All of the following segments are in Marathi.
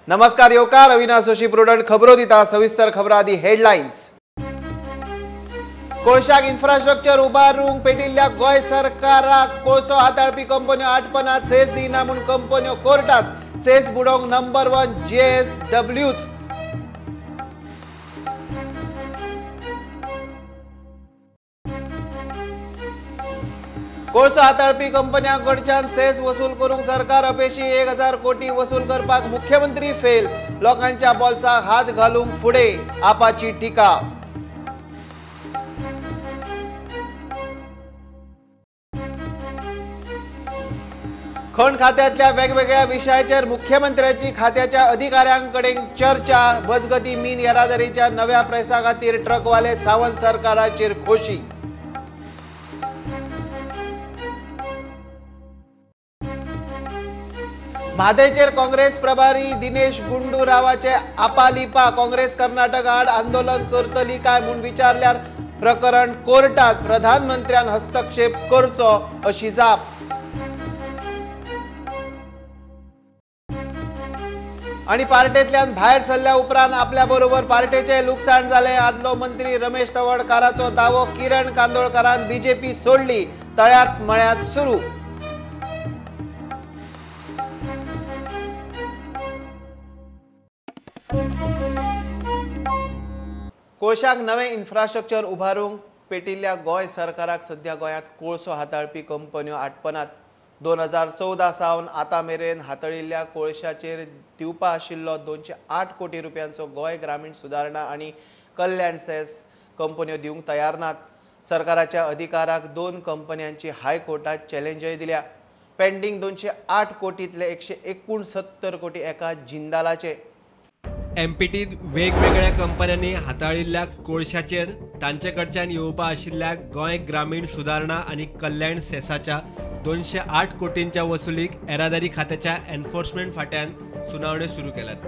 नमस्कार येवकार अविनाश जोशी प्रुडंट खबरो दिता सविस्तर खबरां आदी हेडलायन्स। कोळशाक इन्फ्रास्ट्रक्चर उबारूंक पेटिल्ल्या गोय सरकाराक कोळसो हाताळपी कंपन्यो आटपणात सेस दिना म्हूण कंपन्यो कोर्टात सेस बुडोवंक नंबर 1 JSWच कोळसो हाताळपी कंपन्यांकडच्यान सेस वसूल करूंक सरकार अपेशी 1000 कोटी वसूल करपाक मुख्यमंत्री फेल। लोकांच्या बोल्साक हात घालूंक फुडे आपाची टिका। खण खात्यातल्या वेगवेगळ्या विषयाचेर मुख्यमंत्र्याची खात्याच्या अधिकाऱ्यांकडेन चर्चा। बजगती मीन येरादारीच्या नव्या प्रेसा खातीर ट्रकवाले सावंत सरकाराचेर खोशी। म्हादेचेर काँग्रेस प्रभारी दिनेश गुंडूरावाचे आपालिपा। काँग्रेस कर्नाटक आड आंदोलन करतली काय म्हूण विचारल्यार प्रकरण कोर्टात प्रधानमंत्र्यान हस्तक्षेप करचो अशी जाप। आणि पार्टेंतल्यान भायर सरल्या उपरांत आपल्या बरोबर पार्टेचे लुकसाण जाले। आदलो मंत्री रमेश तवडकाराचो दावो। किरण कांदोळकारान बीजेपी सोडली, तळ्यात मळ्यात सुरू। कोळशाक नवे इन्फ्रास्ट्रक्चर उभारूंक पेटिल्ल्या गोय सरकाराक सध्या गोंयांत कोळसो हाताळपी कंपन्यो आटपणात। 2014 सावन आता मेरेन हाताळिल्ल्या कोळशाचेर दिवपा आशिल्लो 208 कोटी रुपयांचो गोय ग्रामीण सुदारणा आनी कल्याण सेस कंपन्यो दिवंक तयार नात। सरकाराच्या अधिकाराक 2 कंपन्यांची हायकोर्टात चॅलेंजय दिल्या। पेंडींग 208 कोटींतले 169 कोटी एका जिंदालाचे। एमपीटीत वेगवेगळ्या कंपन्यांनी हाताळिल्ल्या कोळशाचेर तांचेकडच्यान येवपा आशिल्ल्या गोंय ग्रामीण सुदारणा आनी कल्याण सेसाच्या 208 कोटींच्या वसुलीक येरादारी खात्याच्या एन्फोर्समेंट फाट्यान सुनावण्यो सुरू केल्यात।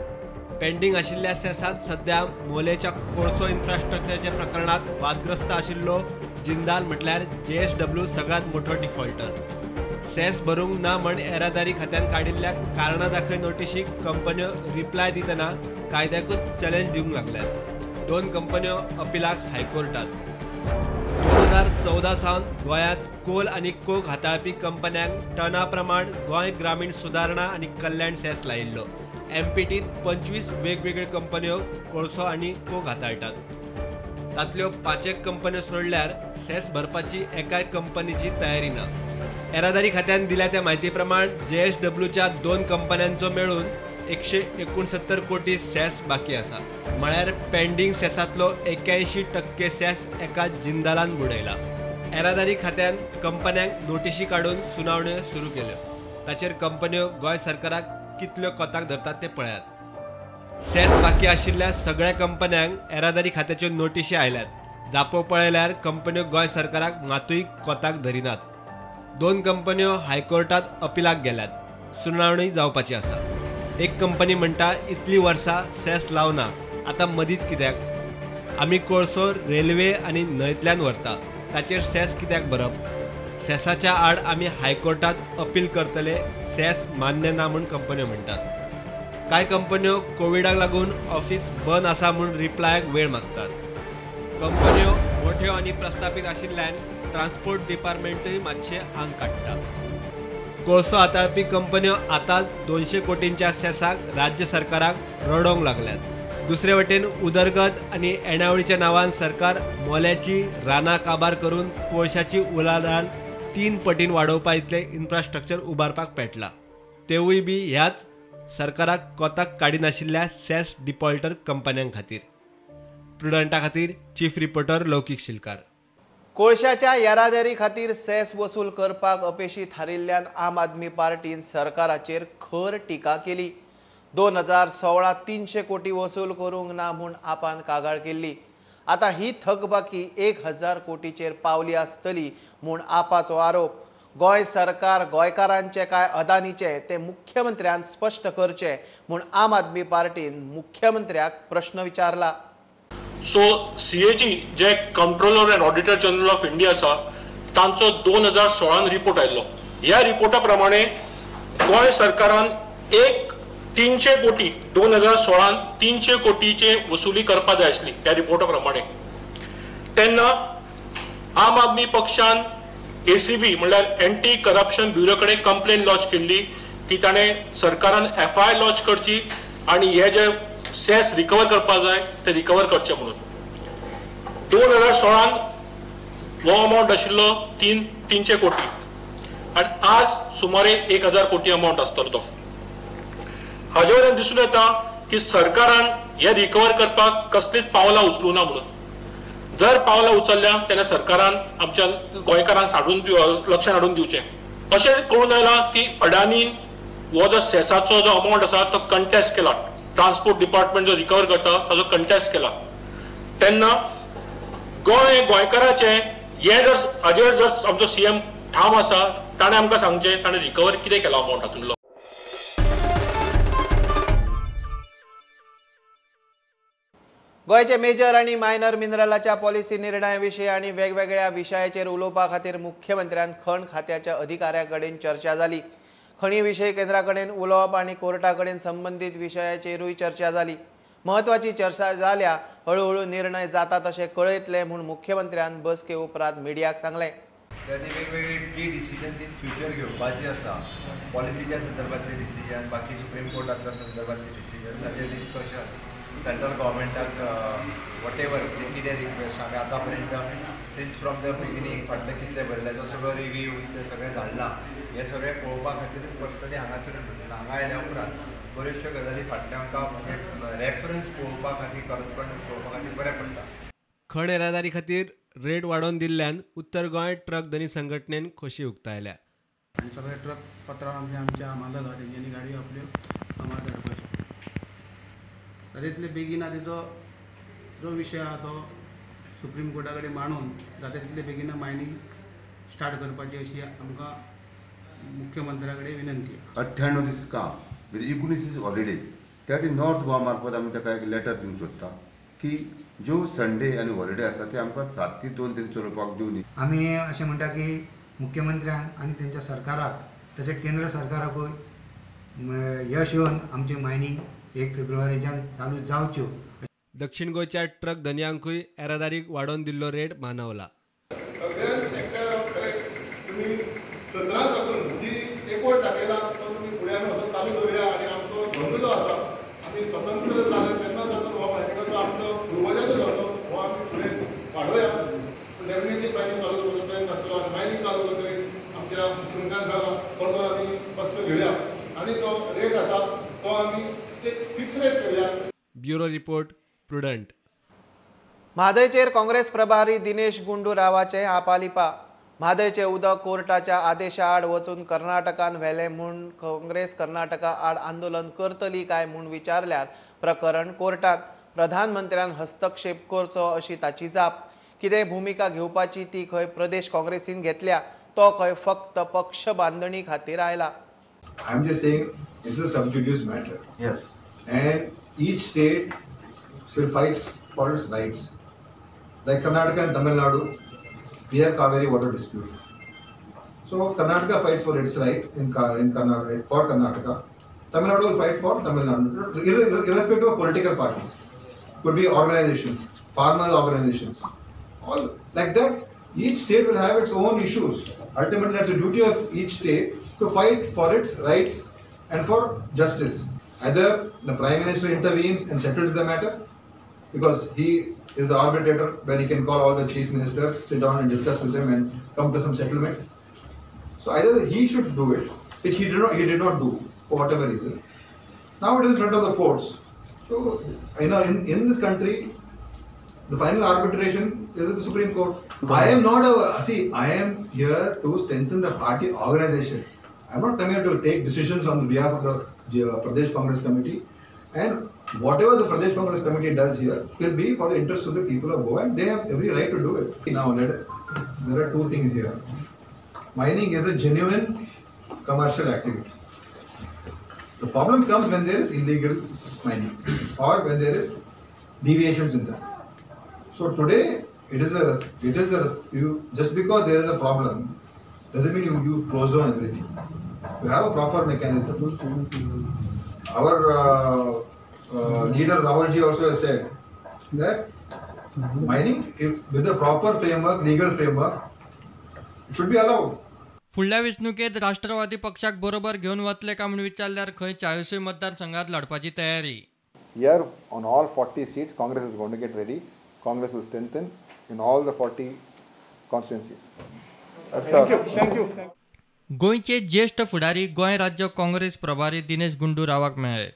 पेंडींग आशिल्ल्या सेसांत सध्या मोलेच्या कोळसो इन्फ्रास्ट्रक्चरच्या प्रकरणात वादग्रस्त आशिल्लो जिंदाल म्हटल्यार JSW सगळ्यांत मोठो डिफॉल्टर। सेस भरूंक ना म्हण येरादारी खात्यान काडिल्ल्या कारणां दाखय नोटीशीक कंपन्यो रिप्लाय दितना कायद्याकूच चॅलेंज दिवंक लागल्यात। 2 कंपन्यो अपिलाक हायकोर्टात। 2014 सावन गोंयांत कोल आनी कोक हाताळपी कंपन्यांक टना प्रमाण गोंय ग्रामीण सुदारणा आनी कल्याण सेस लायिल्लो। एमपीटीत 25 वेगवेगळ्यो कंपन्यो कोळसो आनी कोक हाताळटात। तांतल्यो 5 कंपन्यो सोडल्यार सेस भरपाची एकाय कंपनीची तयारी ना। येरादारी खात्यान दिल्या त्या म्हायती प्रमाण JSWच्या 2 कंपन्यांचो मेळून 169 कोटी सेस बाकी आसा। म्हळ्यार पेंडींग सेसांतलो 81% सेस एका जिंदालान बुडयला। येरादारी खात्यान कंपन्यांक नोटीशी काडून सुनावण्यो सुरू केल्यो। ताचेर कंपन्यो गोंय सरकाराक कितल्यो कोताक धरतात ते पळयात। सेस बाकी आशिल्ल्या सगळ्या कंपन्यांक येरादारी खात्याच्यो नोटीशी आयल्यात। जापो पळयल्यार कंपन्यो गोंय सरकाराक मातूय कोताक धरिनात। 2 कंपन्यो हायकोर्टात अपिलाक गेल्यात। सुनावणी जावपाची आसा। एक कंपनी म्हणटा इतली वर्सां सेस लावना, आतां मदींच कित्याक? आमी कोळसो रेल्वे आनी न्हंयतल्यान व्हरता, ताचेर सेस कित्याक भरप? सेसाच्या आड आमी हायकोर्टात अपील करतले, सेस मान्य ना म्हूण कंपन्यो म्हणटात। कांय कंपन्यो कोविडाक लागून ऑफिस बंद आसा म्हूण रिप्लायाक वेळ मागतात। कंपन्यो मोठ्यो आनी प्रस्थापीत आशिल्ल्यान ट्रान्सपोर्ट डिपार्टमेंटूय मातशें आंग काडटा। कोळसो हाताळपी कंपन्यो आतां 200 कोटींच्या सेसाक राज्य सरकाराक रडोवंक लागल्यात। दुसरे वटेन उदरगत आनी येणावळीच्या नांवान सरकार मोल्याची रानां काबार करून कोळशाची उलाढाल 3 पटीन वाडोवपा इतले इन्फ्रास्ट्रक्चर उबारपाक पेटला। तेवूय बी ह्याच सरकाराक कोताक काडिनाशिल्ल्या सेस डिफॉल्टर कंपन्यां खातीर। प्रुडंटा खातीर चीफ रिपोर्टर लौकीक शिलकार। कोळशाच्या येरादारी खातीर सेस वसूल करपाक अपेशी थारिल्ल्यान आम आदमी पार्टीन सरकाराचेर खर टिका केली। 2016 300 कोटी वसूल करूंक ना म्हूण आपान कागाळ केल्ली। आता ही थकबाकी 1000 कोटीचेर पावली आसतली म्हूण आपाचो आरोप। गोंय सरकार गोंयकारांचे काय अदानीचे ते मुख्यमंत्र्यान स्पश्ट करचे म्हूण आम आदमी पार्टीन मुख्यमंत्र्याक प्रश्न विचारला। सो CAG जे controller end auditor general of India आसा तांचो 2016 रिपोर्ट आयलो। ह्या रिपोर्टा प्रमाणे गोंय सरकारान 1 300 कोटी 2016 300 कोटीचे वसुली करपाक जाय आसली ह्या रिपोर्टा प्रमाणे. तेन्ना आम आदमी पक्षान ACB म्हणल्यार एंटी करप्शन ब्युरो कडेन कंप्लेन लॉन्च केल्ली की ताणें सरकारान FIR लॉन्च करची आनी हे जे सेस रिकवर करपाक जाय ते रिकवर करचे म्हणून. 2016 हो अमावंट आशिल्लो 300 कोटी आनी आज सुमारे 1000 कोटी अमावंट आसतलो तो. हाजे वयल्यान दिसून येता की सरकारान हे रिकवर करपाक कसलीच पावलां उचलूं ना म्हणून. जर पावलां उचलल्या तेन्ना सरकारान आमच्या गोंयकारांक लक्षांत हाडून दिवचें. अशें कळून आयलां की अडानीन हो जो सेसाचो जो अमावंट आसा तो कंटेस्ट केला. ट्रान्सपोर्ट डिपार्टमेंट जो रिकवर करता ताजो कंटेस्ट केला. तेन्ना गोंयकाराचे हे जर हाजेर जर आमचो CM ठाम आसा ताणें आमकां सांगचें ताणें रिकवर कितें केला अमावंट हातूंतलो. गोंयचे मेजर आनी मायनर मिनरलाच्या पॉलिसी निर्णया विशीं आनी वेगवेगळ्या विशयाचेर उलोवपा खातीर मुख्यमंत्र्यान खण खात्याच्या अधिकाऱ्यां कडेन चर्चा जाली. खणी विशय केंद्रा कडेन उलोवप आनी कोर्टा कडेन संबंदीत विशयाचेरूय चर्चा जाली. महत्वाची चर्चा जाल्या हळूहळू निर्णय जाता तशें कळयतले म्हूण मुख्यमंत्र्यान बसके उपरांत मिडियाक सांगलें. वेगवेगळे की डिसिजन्स इन फ्युचर घेवपाची आसा. पॉलिसीच्या संदर्भातले डिसिजन, बाकी सुप्रीम कोर्टातल्या संदर्भातले डिसिजन, ताचे डिस्कशन सेंट्रल गव्हर्मेंटाक वॉटेवर कितें रिक्वेस्ट आमी आतां पर्यंत सिन्स फ्रॉम द बिगिनींग फाटले कितले भरले तो सगळो रिव्यू ते सगळें धाडला. हे सगळें पळोवपा खातीरच पर्सनली हांगासर हांगा आयल्या उपरांत बऱ्योचश्यो गजाली फाटल्या आमकां रेफरन्स पळोवपा खातीर, करस्पॉन्डन्स पळोवपा खातीर बरें पडटा. खण येरादारी खातीर रेट वाडोवन दिल्ल्यान उत्तर गोंय ट्रक धनी संघटनेन खोशी उक्तायल्या. आनी सगळे ट्रक पत्रां आमच्या मालक आहा तेंच्यांनी गाडयो आपल्यो कामार धाडपाच्यो. तितले बेगीन ताजो जो विशय आहा तो सुप्रीम कोर्टा कडेन मांडून जाता तितले बेगीन मायनिंग स्टार्ट करपाची अशी आमकां मुख्यमंत्र्या कडेन विनंती. 98 दीस काम म्हणजे 19 दीस हॉलिडे त्या खातीर नॉर्थ गोवा मार्फत आमी ताका एक लेटर दिवंक सोदता की ज्यो संडे आनी हॉलिडे आसा ते आमकां 7 ते 2 तरी चलोवपाक दिवनी. आमी अशें म्हणटा की मुख्यमंत्र्यांक आनी तेंच्या सरकाराक तशें केंद्र सरकाराकूय यश येवन आमची मायनिंग 1 फेब्रुवारीच्यान चालू जावच्यो. दक्षिण गोंयच्या ट्रक धन्यांकूय येरादारीक वाडोवन दिल्लो रेट मानवला. तुम्ही 17 साकून जी एकवट दाखयला तो तुम्ही फुड्यान असो चालू दवरया आनी आमचो धंदो जो आसा आमी स्वतंत्र जाले तेन्ना साकून हो मायनिंगाचो आमचो पुर्वजाचो धंदो हो आमी फुडें वाडोवया. डेफिनेटली मायनिंग चालू करपाचो प्लॅन आसतलो आनी मायनिंग चालू करतकीर आमच्या मुख्यमंत्र्यान सांगला परतो आमी बसको घेवया आनी जो रेट आसा तो आमी फिक्स रेट करूया. Bureau report Prudent. म्हादयचेर काँग्रेस प्रभारी दिनेश गुंडूरावाचे आपालिपा. म्हादयचे उदक कोर्टाच्या आदेशा आड वचून कर्नाटकान व्हेले म्हूण काँग्रेस कर्नाटका आड आंदोलन करतली काय म्हूण विचारल्यार प्रकरण कोर्टात. प्रधानमंत्र्यान हस्तक्षेप करचो अशी ताची जाप. कितें भुमिका घेवपाची ती खंय प्रदेश काँग्रेसीन घेतल्या तो खंय फक्त पक्ष बांदणी खातीर आयला. I'm just saying it's a sub judice matter. Yes. And each state will fight for its rights. Like Karnataka and Tamil Nadu, we have Kaveri water dispute. So Karnataka fights for its right in Karnataka for Karnataka. Tamil Nadu will fight for Tamil Nadu, irrespective of political parties. Could be organizations, farmers organizations, all like that. Each state will have its own issues. Ultimately, that's the duty of each state to fight for its rights and for justice. Either the Prime Minister intervenes and settles the matter, because he is the arbitrator where he can call all the chief ministers, sit down and discuss with them and come to some settlement. So either he should do it, which he did not do for whatever reason. Now it is in front of the courts. So in this country, the final arbitration is at the Supreme Court. I am here to strengthen the party organization. I am not coming here to take decisions on behalf of the Pradesh Congress Committee. And whatever the Pradesh Congress Committee does here will be for the interest of the people of Goa, and they have every right to do it. Now, there are two things here. Mining is a genuine commercial activity. The problem comes when there is illegal mining or when there is deviations in that. So today, just because there is a problem doesn't mean you close down everything. You have a proper mechanism our leader Rawalji also has said that mining with the proper framework, legal framework, should be allowed. फुडल्या वेंचणुकेत राष्ट्रवादी पक्षाक बरोबर घेऊन वतले का म्हणून विचारल्यार खंय 40 मतदारसंघात लढपाची तयारी. Here on all 40 seats, Congress is going to get ready. Congress will strengthen in all the 40 constituencies. Thank you. गोंयचे ज्येष्ठ फुडारी गोंय राज्य काँग्रेस प्रभारी दिनेश गुंडू रावाक मेळ्ळे.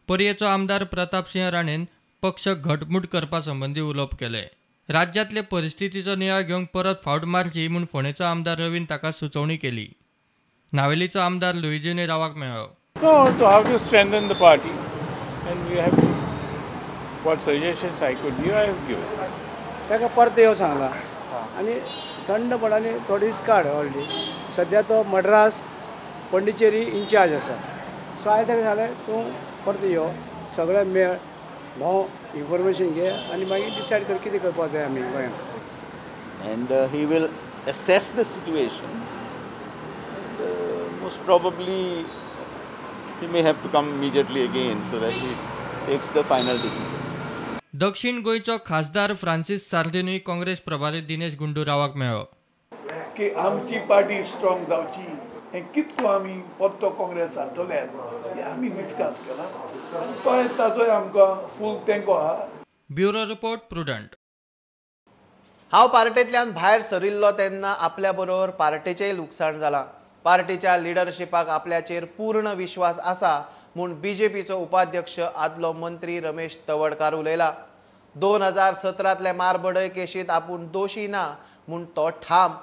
पर्येचो आमदार प्रताप सिंह राणेन पक्ष घटमूट करपा संबंधी उलोवप केले. राज्यातले परिस्थितीचो नियाळ घेवंक परत फावट मारची म्हूण फोंडेचो आमदार रवीन ताका सुचोवणी केली. नावेलीचो आमदार लुईजिनी रावाक मेळ्ळो. No, to have to strengthen the party, and we have to. What suggestions I could give, I have given. ताका परत येवं सांगला आनी थंडपणाने थोडी दीस काड ऑलरेडी. सध्या तो मद्रास पंडिचेरी इन्चार्ज आसा. सो हांवें ताका सांगलें तूं परत यो, सगळें मेळ, नो इन्फॉर्मेशन घे आनी मागीर डिसायड कर कितें करपा जाय आमी गोंयांत. And he will assess the situation. Most probably he may have to come immediately again so that he takes the final decision. दक्षिण गोंयचो खासदार फ्रांसीस सार्दिनूय काँग्रेस प्रभारी दिनेश गुंडू रावाक मेळ्ळो. की आमची पार्टी स्ट्रॉंग जावची हें कितको आमी परतो काँग्रेस हाडटले हें आमी डिस्कस केला. तो ताजोय आमकां फूल तेंको आहा. Bureau report prudent. हांव पार्टेंतल्यान भायर सरिल्लो तेन्ना आपल्या बरोबर पार्टेचेंय लुकसाण जालां. पार्टीच्या लिडरशिपाक आपल्याचेर पूर्ण विश्वास आसा म्हूण बीजेपीचो उपाध्यक्ष आदलो मंत्री रमेश तवडकार उलयला. 2017तले मारबडय केशींत आपूण दोशी ना म्हूण तो ठाम.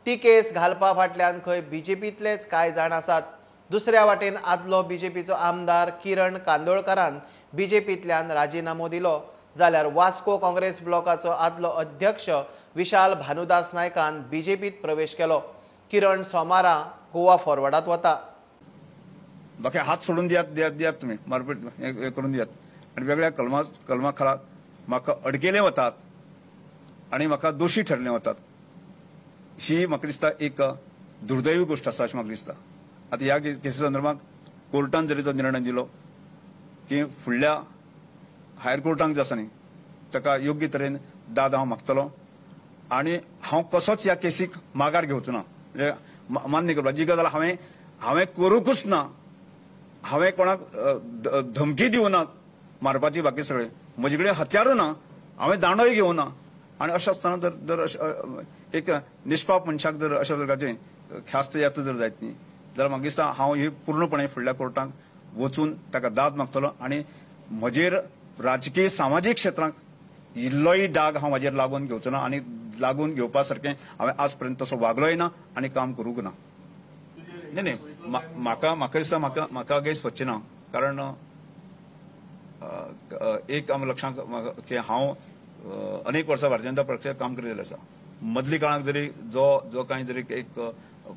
ती केस घालपा फाटल्यान खंय बीजेपीतलेच कांय जाण आसात. दुसऱ्या वाटेन आदलो बीजेपीचो आमदार किरण कांदोळकरान बीजेपींतल्यान राजिनामो दिलो जाल्यार वास्को काँग्रेस ब्लॉकाचो आदलो अध्यक्ष विशाल भानुदास नायकान बीजेपीत प्रवेश केलो. किरण सोमारा गोवा फॉरवर्डात वता. बाकी हात सोडून दियात तुम्ही मारपीट हे करून दियात आणि वेगळ्या कलमा खाला म्हाका अडकेले वतात आणि म्हाका दोशी ठरले वतात. ही म्हाका दिसता एक दुर्दैवी गोष्ट आसा अशें म्हाका दिसता. आता ह्या केसी संदर्भात कोर्टान जरी तो निर्णय दिलो की फुडल्या हायर कोर्टाक जो आसा न्ही ताका योग्य तरेन दाद हांव मागतलो आणि हांव कसोच ह्या केसीक माघार घेवचो ना. म्हणजे मान्य करपा जी गजाल हांवें करूंकूच ना. हांवें कोणाक धमकी दिवं ना मारपाची बाकी सगळे म्हजे कडेन हत्यारूय ना. हांवें दांडोय घेवं ना. आणि अशें आसतना जर एक निश्पाप मनशाक जर अशा प्रकारचे ख्यास्त यात जर जायत न्ही जाल्यार म्हाका दिसता हांव ही पूर्णपणे फुडल्या कोर्टाक वचून ताका दाद मागतलो आणि म्हजेर राजकीय सामाजीक क्षेत्रांत इल्लोय डाग हांव म्हाजेर लागून घेवचो ना आणि लागून घेवपा सारकें हांवें आज पर्यंत तसो वागलोय ना आणि काम करूंक ना. न्ही म्हाका दिसता म्हाका अगेन्स्ट वचचें ना. कारण एक आम लक्षांत की हांव अनेक वर्सां भारतीय जनता पक्षात काम करिल्लें आसा. मदली काळाक जरी जो कांय जरी एक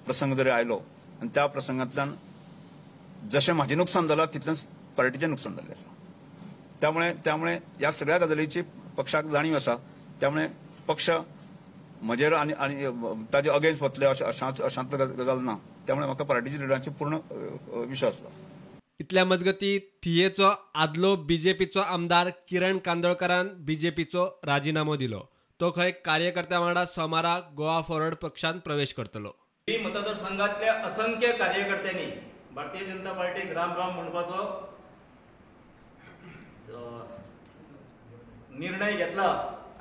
प्रसंग जरी आयलो आनी त्या प्रसंगांतल्यान जशें म्हाजें नुकसान जालां तितलेंच पार्टीचें नुकसान जाल्लें आसा. त्यामुळे ह्या सगळ्या गजालीची पक्षाक जाणीव आसा. त्यामुळे पक्ष म्हजेर आनी ताजे अगेन्स्ट वतले अशांत गजाल ना. त्यामुळे म्हाका पार्टीच्या लिडरांचेर पूर्ण विश्वास आसा. इतल्या मजगती थियेचो आदलो बीजेपीचो आमदार किरण कांदोळकरान बीजेपीचो राजिनामो दिलो. तो खंय कार्यकर्त्यां वांगडा सोमारा गोवा फॉरवर्ड पक्षांत प्रवेश करतलो. मतदारसंघातल्या असंख्य कार्यकर्त्यांनी भारतीय जनता पार्टीक राम राम म्हणपाचो निर्णय घेतला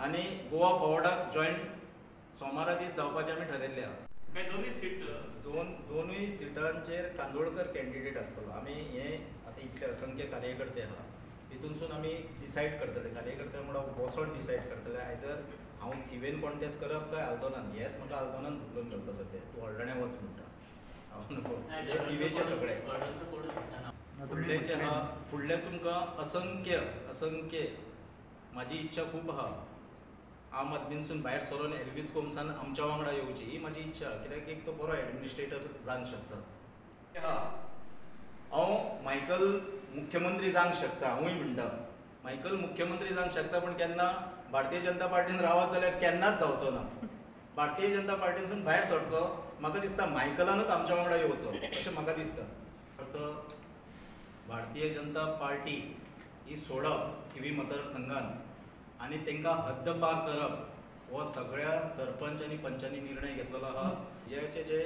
आणि गोवा फॉरवर्डाक जॉईंट सोमारा दीस जावपाचें आमी ठरयल्लें आहा. दोनूय सिटांचेर कांदोळकर कॅन्डिडेट आसतलो. आमी हे आतां इतले असंख्य कार्यकर्ते आहा हितूनसून आमी डिसायड करतले. कार्यकर्ते म्हणून बसोन डिसायड करतले आयदर हांव थिवेन कॉन्टेस्ट करप काय आल्दोनान. हेच म्हाका आल्दोनान धुकलून घालता सद्या. तूं हळडण्या वच म्हणटा हांव नको. हे थिवेचे सगळे फुडलेचे आहा. फुडले तुमकां असंख्य म्हाजी इच्छा खूब आहा आम आदमीनसून भायर सरून एल्वीस कोम्सान आमच्या वांगडा येवची ही म्हाजी इच्छा. कित्याक एक तो बरो एडमिनिस्ट्रेटर जावंक शकता. हांव मायकल मुख्यमंत्री जावंक शकता. हांवूय म्हणटा मायकल मुख्यमंत्री जावंक शकता पण केन्ना भारतीय जनता पार्टीन रावत जाल्यार केन्नाच जावचो ना. भारतीय जनता पार्टीनसून भायर सरचो. म्हाका दिसता मायकलानूच आमच्या वांगडा येवचो अशें म्हाका दिसता. फक्त भारतीय जनता पार्टी ही सोडप थिवी मतदारसंघात आणि तांकां हद्दपार करप हो सगळ्या सरपंच आणि पंचांनी निर्णय घेतलेलो आहा. विजयाचे जे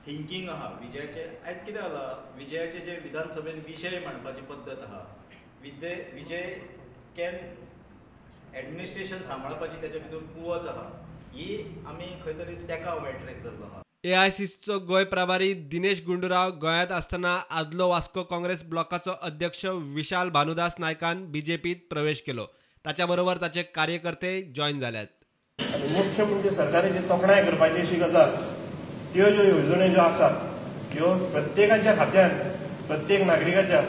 थिंकींग आहा, विजयाचे आयज कितें जाला, विजयाचे जे विधानसभेन विशय मांडपाची पद्दत आहा, विजय कॅन एडमिनिस्ट्रेशन सांबाळपाची त्याच्या भितर कुवत आहा, ही आमी खंय तरी तेका वेट्रेक जाल्लो आहा. AICCचो गोंय प्रभारी दिनेश गुंडूराव गोंयांत आसतना आदलो वास्को काँग्रेस ब्लॉकाचो अध्यक्ष विशाल भानुदास नायकान BJPत प्रवेश केलो. ताच्या बरोबर ताचे कार्यकर्ते जॉईन जाल्यात. आनी मुख्य म्हणजे सरकारी जी तोखणाय करपाची अशी गजाल, त्यो ज्यो येवजण्यो ज्यो आसात त्यो प्रत्येकाच्या खात्यान, प्रत्येक नागरिकाच्या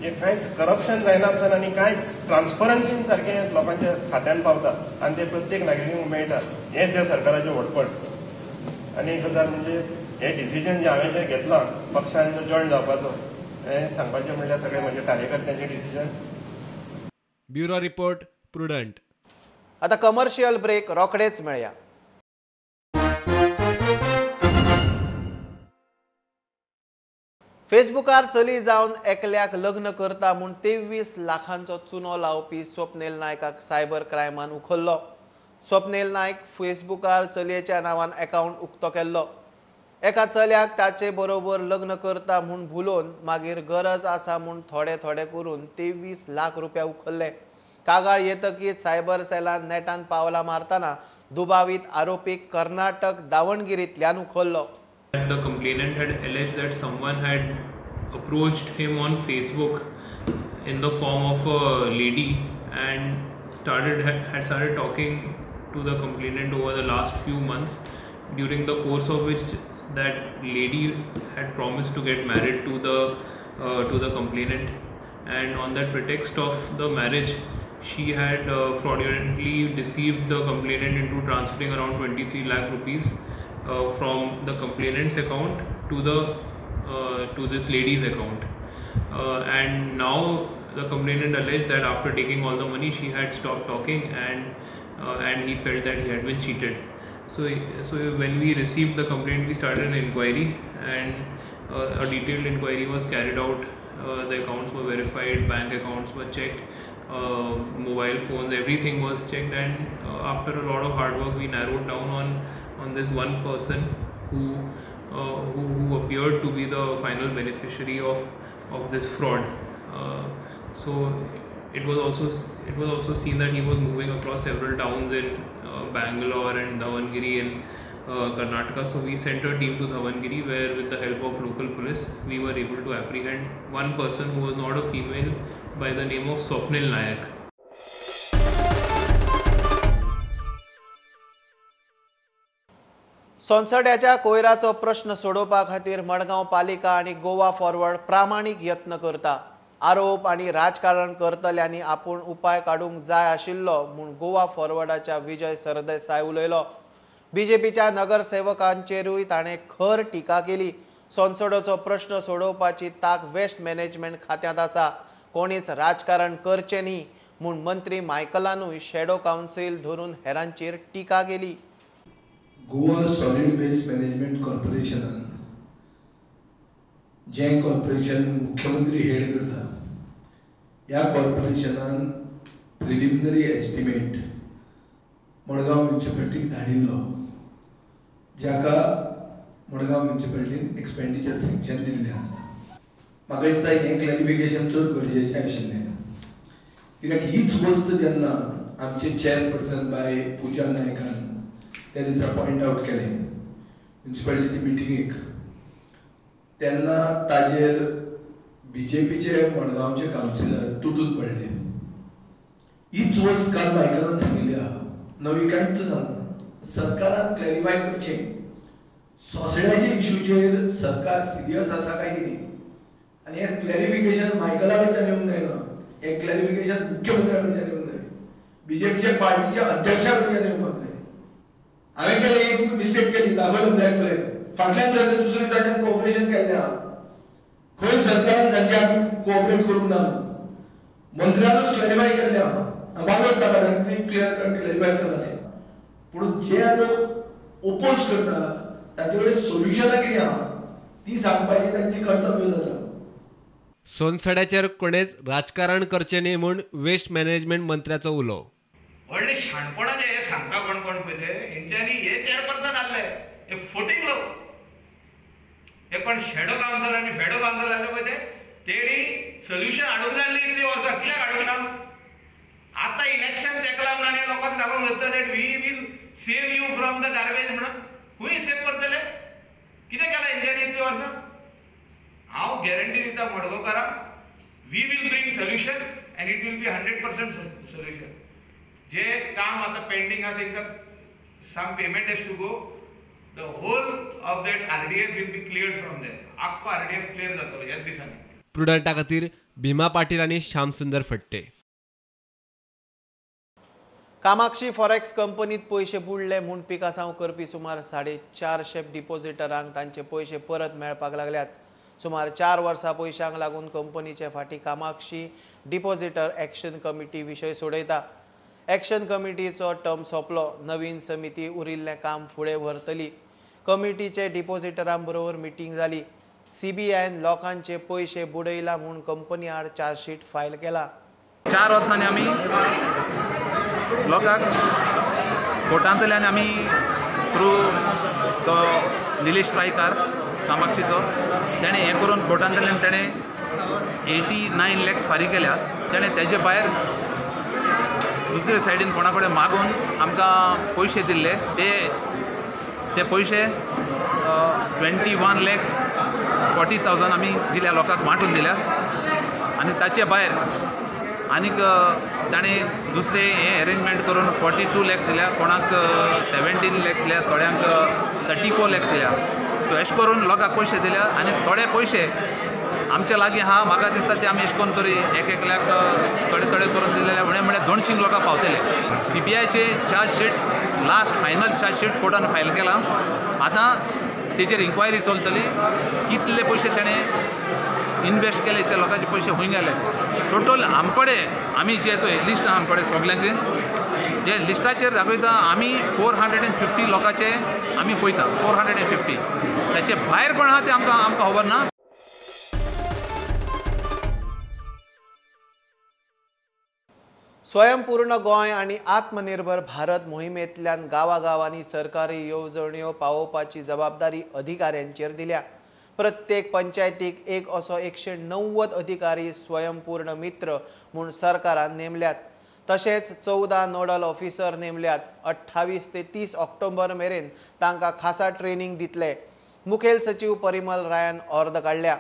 हे कांयच करप्शन जायनासतना आनी कांयच ट्रान्सपरन्सीन सारकें लोकांच्या खात्यान पावता आनी ते प्रत्येक नागरिकांक मेळटा. हेंच ह्या सरकाराचें व्हडपण. आनी एक गजाल म्हणजे हे डिसिजन जे हांवें जें घेतलां पक्षान जॉयन जावपाचो, हें सांगपाचें म्हणल्यार सगळे म्हज्या कार्यकर्त्यांचें डिसिजन. Bureau report prudent. आता कमर्शियल ब्रेक रोखडेच मेळया. फेसबुकार चली जावन एकल्याक लग्न करता म्हूण 23 लाखांचो चुनो लावपी स्वप्नील नायकाक सायबर क्रायमान उखल्लो. स्वप्नील नायक फेसबुकार चलयेच्या नांवान अकाउंट उक्तो केल्लो. एका चल्याक ताचे बरोबर लग्न करता म्हूण भुलोवन मागीर गरज आसा म्हूण थोडे थोडे करून 23 लाख रुपया उखल्ले. कागाळ येतकीच सायबर सेलान नेटान पावलां मारतना दुबावीत आरोपीक Karnataka दावणगिरींतल्यान उखल्लो. The complainant had alleged that someone had approached him on Facebook in the form of a lady and had started talking to the complainant over the last few months, during the course of which that lady had promised to get married to the complainant, and on that pretext of the marriage she had fraudulently deceived the complainant into transferring around 23 lakh rupees from the complainant's account to this lady's account, and now the complainant alleged that after taking all the money she had stopped talking and he felt that he had been cheated. So when we received the complaint, we started an inquiry, and a detailed inquiry was carried out. The accounts were verified, bank accounts were checked, mobile phones, everything was checked, and after a lot of hard work we narrowed down on this one person who appeared to be the final beneficiary of this fraud. So it was also seen that he was moving across several towns in Bangalore and Davangiri in Karnataka. So we sent a team to Davangiri, where with the help of local police we were able to apprehend one person who was not a female by the name of Swapnil Nayak. संसद्याच्या कोयराचो प्रश्न सोडोवपा खातीर मडगांव पालिका आनी गोवा फॉरवर्ड प्रामाणीक यत्न करता. आरोप आनी राजकारण करतल्यांनी आपूण उपाय काडूंक जाय आशिल्लो म्हूण गोवा फॉरवर्डाच्या विजय सरदेसाय उलयलो. बीजेपीच्या नगरसेवकांचेरूय ताणें खर टिका केली. संसदोचो प्रश्न सोडोवपाची ताक वेस्ट मॅनेजमेंट खात्यांत आसा. कोणीच राजकारण करचें न्ही म्हूण मंत्री मायकलानूय शॅडो कावन्सील धरून हेरांचेर टिका केली. गोवा सॉलिड वेस्ट मॅनेजमेंट कॉर्पोरेशनान जें कॉर्पोरेशन मुख्यमंत्री हेड करता, ह्या कॉर्पोरेशनान प्रिलिमिनरी एस्टिमेट मडगांव म्युनिसिपालिटीक धाडिल्लो, जाका मडगांव म्युनिसिपालिटीन एक्सपेंडिचर सँक्शन दिल्लें आसा. म्हाका दिसता हें क्लॅरिफिकेशन चड गरजेचें आशिल्लें, कित्याक हीच वस्त जेन्ना आमचे चेअरपर्सन बाय पुजा नायकान त्या दिसा पॉयंट आवट केलें म्युनिसिपालिटीची मिटिंगेक, तेन्ना ताजेर बीजेपीचे मडगांवचे कावन्सिलर तुटून पडले. हीच वस्त काल मायकलान सांगिल्ली आहा, नवी कांयच सांगना. सरकारान क्लॅरिफाय करचें सोंसड्याच्या इश्यूचेर सरकार सिरियस आसा काय कितें, आनी हें क्लॅरिफिकेशन मायकला कडच्यान येवंक जायना, हें क्लॅरिफिकेशन मुख्यमंत्र्या कडच्यान येवंक जाय, बीजेपीच्या पार्टीच्या अध्यक्षा कडच्यान येवपाक जाय. हांवें केलें एक मिस्टेक केली, दाखयलो ब्लॅक फ्लॅग, फाटल्यान जर दुसऱ्या दिसाच्यान कोऑपरेशन केल्लें आहा, खंय सरकारान सांगचें आमी कोऑपरेट करूंक ना, मंत्र्यानूच क्लॅरिफाय केल्लें आहा. मागीर ताका क्लियर कट क्लॅरिफाय केला तें, पूण जे लोक ओपोज करता तांचे कडेन सोल्युशनां कितें आहा ती सांगपाचें तांचें कर्तव्य जाता. सोनसड्याचेर कोणेच राजकारण करचे न्ही म्हूण वेस्ट मॅनेजमेंट मंत्र्याचो उलो. व्हडले शाणपणां जे हे सांगता कोण पळय ते हेंच्यांनी हे चेअरपर्सन आहले हे फोटींग लोक हे कोण शेडो कावन्सिल आनी फेडो कावन्सिल आहले पळय तेणी सोल्युशन हाडूंक जाय आसलें इतली वर्सां कित्याक हाडूंक ना. आतां इलेक्शन तेका लागून आनी लोकांक दाखोवंक सोदता that we will save you from the garbage म्हणून खूंय सेव करतले कितें केलां हेंच्यांनी इतली वर्सां. हांव गॅरंटी दिता मडगांवकारांक we will bring solution and it will be 100% solution. जे काम आतां पेंडींग आहा तांकां some payment has to go the whole of that RDF will be cleared from that. आख्खो RDF क्लियर जातलो ह्याच दिसांनी. प्रुडंटा खातीर भिमा पाटील आनी श्यामसुंदर फडते. कामाक्षी फॉरेक्स कंपनीत पैसे बुडले म्हूण पिकासांव करपी सुमार 450 डिपॉझिटरांक तांचे पैसे परत मेळपाक लागल्यात. सुमार 4 वर्सां पयशांक लागून कंपनीचे फाटीं कामाक्षी डिपॉझिटर एक्शन कमिटी विशय सोडयता. एक्शन कमिटीचो टर्म सोंपलो. नवीन समिती उरिल्लें काम फुडें व्हरतली. कमिटीचे डिपॉझिटरां बरोबर मिटींग जाली. CBIन लोकांचे पैसे बुडयला म्हूण कंपनी आड चार्जशीट फायल केला. 4 वर्सांनी आमी लोकांक कोर्टांतल्यान आमी थ्रू तो निलेश रायकार कामाक्षीचो तेणें हें करून कोर्टांतल्यान तेणें 89 lakhs फारीक केल्या. तेणें तेजे भायर दुसरे सायडीन कोणा कडेन मागून आमकां पयशे दिल्ले ते पयशे 21 lakhs 40,000 आमी दिल्या लोकांक वांटून दिल्या. आनी ताचे भायर आनीक ताणें दुसरे हे अरेंजमेंट करून 42 lakhs दिल्या. कोणाक 17 lakhs दिल्या. थोड्यांक 34 lakhs दिल्या. सो अशें करून लोकांक पयशे दिल्या. आनी थोडे पयशे आमचे लागीं आहा म्हाका दिसता ते आमी अशें करून तरी 1-1 lakh थोडे करून दिलेले म्हणजे 200 लोकांक पावतले. CBIचे चार्जशीट लास्ट फायनल चार्जशीट कोर्टान फायल केला. आतां तेजेर इन्क्वायरी चलतली कितले पयशे तेणें इन्वेस्ट केले ते लोकांचे पयशे खंय गेले. टोटल आमकडे आमी जे लिस्ट आहा आमकडे सगळ्यांचे जे लिस्टाचेर दाखयता आमी 450 लोकांचे आमी पळयता 450. ताचे भायर कोण आहा ते आमकां खबर ना. स्वयंपूर्ण गोंय आणि आत्मनिर्भर भारत मोहिमेंतल्यान गांवागांवांनी सरकारी येवजण्यो पावोवपाची जबाबदारी अधिकाऱ्यांचेर दिल्या. प्रत्येक पंचायतीक एक असो 190 अधिकारी स्वयंपूर्ण मित्र म्हूण सरकारान नेमल्यात. तशेंच 14 नोडल ऑफिसर नेमल्यात. 28 ते 30 ऑक्टोबर मेरेन तांकां खासा ट्रेनिंग दितले. मुखेल सचिव परिमल रायान अर्द काडल्या.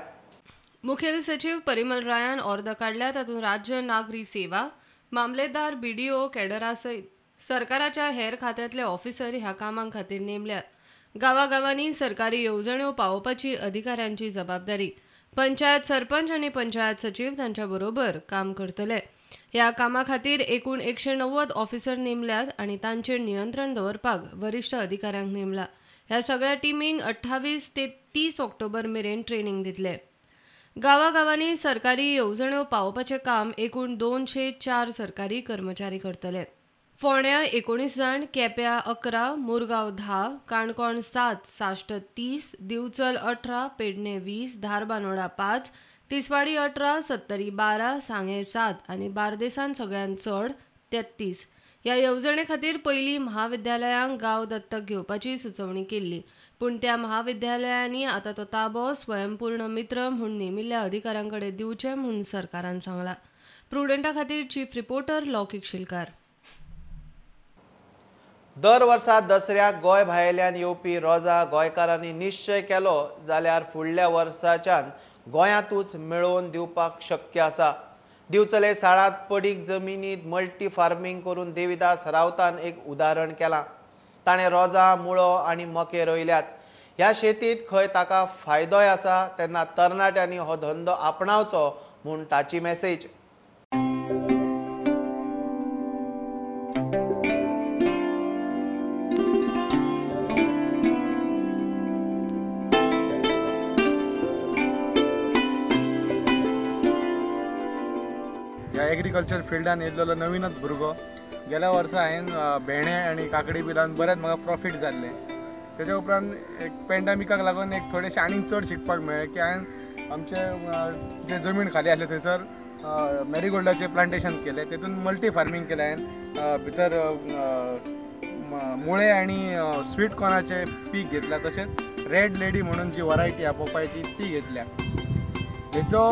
मुखेल सचिव परिमल रायान अर्द काडल्या. तातूंत राज्य नागरी सेवा मामलेदार BDO कॅडरा सयत सरकाराच्या हेर खात्यांतले ऑफिसर ह्या कामां खातीर नेमल्यात. गांवागांवांनी सरकारी येवजण्यो पावोवपाची अधिकाऱ्यांची जबाबदारी पंचायत सरपंच आनी पंचायत सचिव तांच्या बरोबर काम करतले. ह्या कामा खातीर एकूण 190 ऑफिसर नेमल्यात आनी तांचेर नियंत्रण दवरपाक वरिश्ठ अधिकाऱ्यांक नेमला. ह्या सगळ्या टिमींक 28 ते 30 ऑक्टोबर मेरेन ट्रेनिंग दितले. गांवागांवांनी सरकारी येवजण्यो पावोवपाचें काम एकूण 204 सरकारी कर्मचारी करतले. फोंड्या 19 जाण, केप्यां 11, मुरगांव 10, काणकोण 7, साश्ट 30, दिवचल 18, पेडणे 20, धारबांदोडा 5, तिसवाडी 18, सत्तरी 12, सांगे 7 आनी बार्देसान सगळ्यांत चड 33. ह्या येवजणे खातीर पयलीं महाविद्यालयांक गांव दत्तक घेवपाची सुचोवणी केल्ली. पूण त्या महाविद्यालयांनी आतां तो ताबो स्वयंपूर्ण मित्र म्हूण नेमिल्ल्या अधिकाऱ्यां कडेन दिवचे म्हूण सरकारान सांगलां. प्रुडंटा खातीर चीफ रिपोर्टर लौकीक शिलकार. दर वर्सा दसऱ्याक गोंय भायल्यान येवपी रोजा गोंयकारांनी निश्चय केलो जाल्यार फुडल्या वर्साच्यान गोंयांतूच मेळोवन दिवपाक शक्य आसा. दिवचले साळांत पडीक जमिनीत मल्टी फार्मिंग करून देविदास रावतान एक उदाहरण केलां. ताणें रोजां, मुळो आनी मके रोयल्यात. ह्या शेतीत खंय ताका फायदोय आसा तेन्ना तरणाट्यांनी हो धंदो आपणावचो म्हूण ताची मॅसेज. एग्रीकल्चर फिल्डान येयल्लो नवीनच भुरगो. गेल्या वर्सा हांवें भेंडे आनी काकडी बी लावन बरेंच म्हाका प्रॉफीट जाल्लें. तेज्या उपरांत एक पॅन्डेमिकाक लागून एक थोडेशें आनीक चड शिकपाक मेळ्ळें की हांवें आमचे जे जमीन खाली आसले थंयसर मॅरीगोल्डाचे प्लांटेशन केले, तेतून मल्टी फार्मिंग केले हांवें. भितर मुळे आनी स्वीट कॉर्नाचे पीक घेतल्या, तशेंच रेड लेडी म्हणून जी वरायटी आहा पोपायची ती घेतल्या. हेचो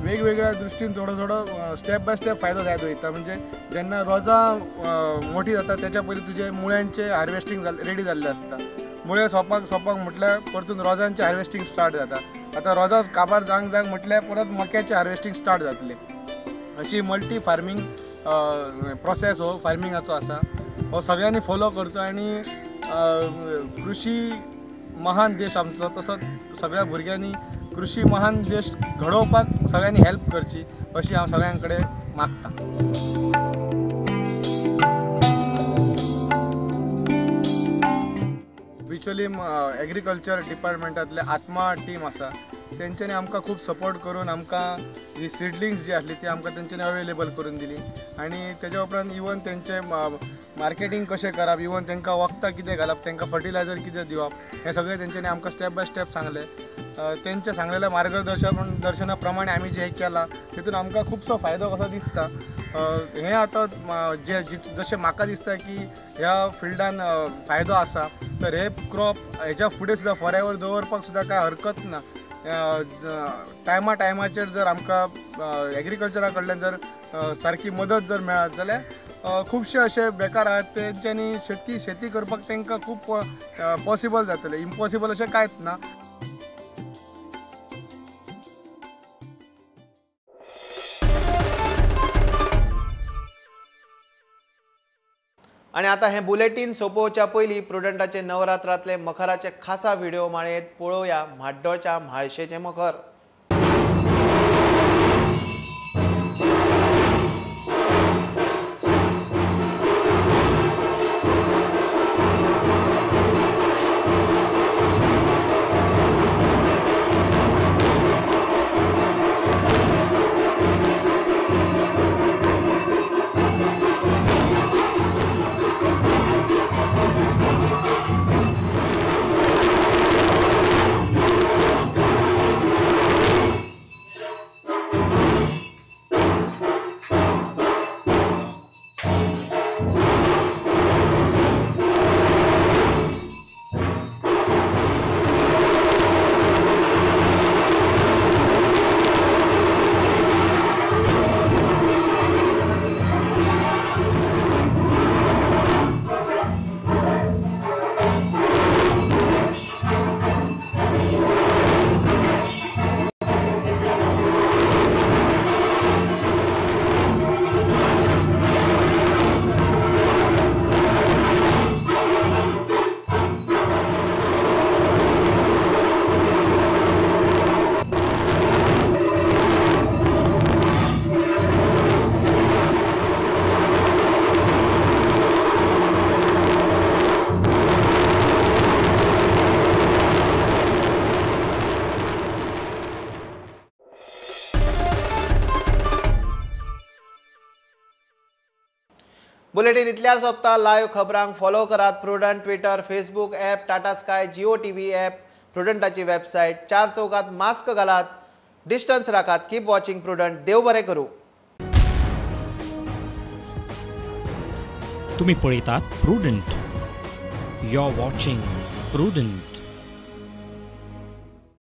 वेगवेगळ्या दृश्टीन थोडो स्टेप बाय स्टेप फायदो जायत वयता. म्हणजे जेन्ना रोजां मोठी जाता तेच्या पयलीं तुजे मुळ्यांचे हार्वेस्टिंग रेडी जाल्ले आसता. मुळे सोंपाक म्हटल्यार परतून रोजांचे हार्वेस्टिंग स्टार्ट जाता. आतां रोजां काबार जांक म्हटल्यार परत मक्याचे हार्वेस्टिंग स्टार्ट जातले. अशी मल्टी फार्मिंग प्रोसेस हो फार्मिंगाचो आसा. हो सगळ्यांनी फॉलो करचो आनी कृषी महान देश आमचो, तसोच सगळ्या भुरग्यांनी कृषी महान देश घडोवपाक सगळ्यांनी हेल्प करची अशी हांव सगळ्यां कडेन मागतां. एक्चुअली एग्रीकल्चर डिपार्टमेंटांतले आत्मा टीम आसा, तेंच्यांनी आमकां खूब सपोर्ट करून आमकां जी सिडलिंग्स जी आसली ती आमकां तेंच्यांनी अवेलेबल करून दिली. आनी तेच्या उपरांत इवन तेंचे मार्केटींग कशें करप, इवन तांकां वखदां कितें घालप, तांकां फर्टिलायझर कितें दिवप, हें सगळें तेंच्यांनी आमकां स्टेप बाय स्टेप सांगलें. तेंच्या सांगलेल्या मार्गदर्शना प्रमाणे आमी जें केलां तितून आमकां खुबसो फायदो कसो दिसता. हें आतां जशें म्हाका दिसता की ह्या फिल्डान फायदो आसा, तर हे क्रॉप हेच्या फुडें सुद्दां फॉर एवर दवरपाक सुद्दां कांय हरकत ना. टायमाचेर जर आमकां एग्रीकल्चरा कडल्यान जर सारकी मदत जर मेळत जाल्यार खुबशे अशे बेकार आहात तेंच्यांनी शेती करपाक तांकां खूब पॉसिबल जातलें. इम्पॉसिबल अशें कांयच ना. आणि आता हे बुलेटिन सोंपोवच्या पयलीं प्रुडंटाचे नवरात्रांतले मखराचे खासा व्हिडिओ माळयेंत पळोवया म्हाड्डोळच्या म्हाळशेचें मखर. बुलेटिन इतल्यार सोंपता. लायव्ह खबरांक फॉलो करात Prudent Twitter, Facebook app, Tata Sky, Jio TV app, प्रुडंटाची वेबसायट. 4 चौकात मास्क घालात, डिस्टन्स राखात. Keep watching Prudent. देव बरें करूं. तुम्ही पळयतात Prudent. You are watching prudent.